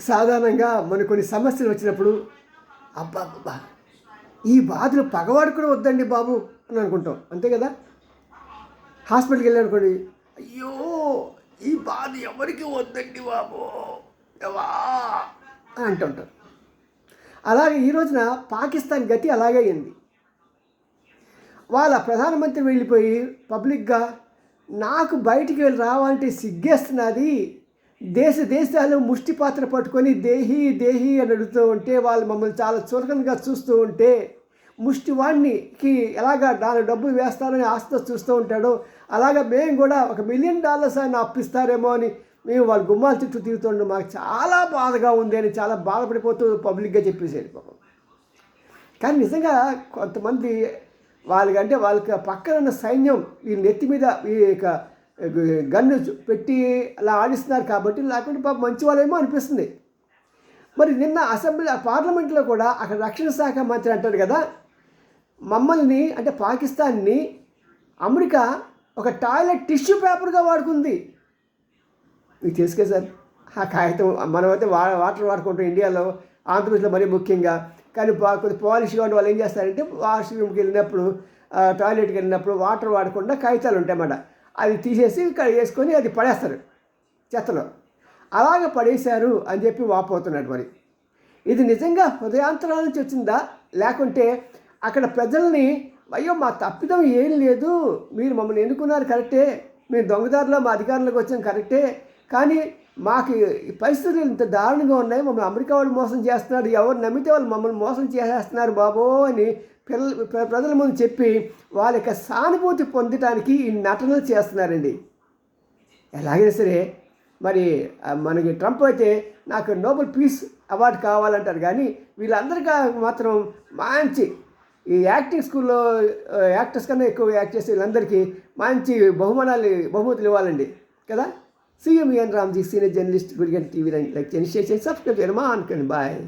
సాధారణంగా మనకు కొన్ని సమస్యలు వచ్చినప్పుడు అబ్బా ఈ బాధలు పగవాడు కూడా వద్దండి బాబు అని అనుకుంటాం, అంతే కదా. హాస్పిటల్కి వెళ్ళానుకోండి, అయ్యో ఈ బాధ ఎవరికి వద్దండి బాబు ఎవా అని అంటుంటారు. అలాగే ఈ రోజున పాకిస్తాన్ గతి అలాగే అయింది. వాళ్ళ ప్రధానమంత్రి వెళ్ళిపోయి పబ్లిక్గా నాకు బయటికి వెళ్ళి రావాలంటే సిగ్గేస్తున్నది, దేశాలు ముష్టి పాత్ర పట్టుకొని దేహి దేహి అని అడుగుతూ ఉంటే వాళ్ళు మమ్మల్ని చాలా చులకనగా చూస్తూ ఉంటే, ముష్టివాడికి ఎలాగా డబ్బులు వేస్తారని ఆశతో చూస్తూ ఉంటాడో అలాగా మేము కూడా $1 మిలియన్ ఆయన అప్పిస్తారేమో అని మేము వాళ్ళ గుమ్మాల చుట్టూ తిరుగుతుండడం మాకు చాలా బాధగా ఉంది అని చాలా బాధపడిపోతూ పబ్లిక్గా చెప్పేసేది పాపం. కానీ నిజంగా కొంతమంది వాళ్ళకి పక్కన ఉన్న సైన్యం ఈ నెత్తి మీద ఈ గన్ను పెట్టి అలా ఆడిస్తున్నారు కాబట్టి, లేకుంటే పాపం మంచి వాళ్ళేమో అనిపిస్తుంది. మరి నిన్న పార్లమెంట్లో కూడా అక్కడ రక్షణ శాఖ మంత్రి అంటాడు కదా, మమ్మల్ని అంటే పాకిస్తాన్ని అమెరికా ఒక టాయిలెట్ టిష్యూ పేపర్గా వాడుకుంది. మీకు తెలుసు కదా సార్, ఆ కాగితం మనమైతే వాటర్ వాడుకుంటాం ఇండియాలో, ఆంధ్రప్రదేశ్లో మరీ ముఖ్యంగా. కానీ కొద్దిగా పాలిష్గా ఉండే వాళ్ళు ఏం చేస్తారంటే వాష్రూమ్కి వెళ్ళినప్పుడు, టాయిలెట్కి వెళ్ళినప్పుడు వాటర్ వాడకుండా కాగితాలు ఉంటాయన్నమాట, అది తీసేసి ఇక్కడ వేసుకొని అది పడేస్తారు చెత్తలో. అలాగ పడేశారు అని చెప్పి వాపోతున్నాడు. మరి ఇది నిజంగా హృదయాంతరాల నుంచి వచ్చిందా, లేకుంటే అక్కడ ప్రజల్ని అయ్యో మా తప్పిదం ఏం లేదు, మీరు మమ్మల్ని ఎన్నుకున్నారు కరెక్టే, మీరు దొంగదారిలో మా అధికారంలోకి వచ్చాం కరెక్టే, కానీ మాకు ఈ పరిస్థితులు ఇంత దారుణంగా ఉన్నాయి, మమ్మల్ని అమెరికా వాడు మోసం చేస్తున్నాడు, ఎవరు నమ్మితే వాళ్ళు మమ్మల్ని మోసం చేసేస్తున్నారు బాబో అని ప్రజల ముందు చెప్పి వాళ్ళ యొక్క సానుభూతి పొందటానికి ఈ నటనలు చేస్తున్నారండి. ఎలాగైనా సరే మరి మనకి ట్రంప్ అయితే నాకు నోబెల్ పీస్ అవార్డు కావాలంటారు, కానీ వీళ్ళందరికీ మాత్రం మంచి ఈ యాక్టింగ్ స్కూల్లో యాక్టర్స్ కన్నా ఎక్కువ యాక్ట్ చేసే వీళ్ళందరికీ మంచి బహుమతులు ఇవ్వాలండి కదా. CM Ramji, senior journalist, Gudiganta TV like చేయండి, షేర్ చేయండి, సబ్స్క్రైబ్ చేయడం అనుకోండి. బాయ్.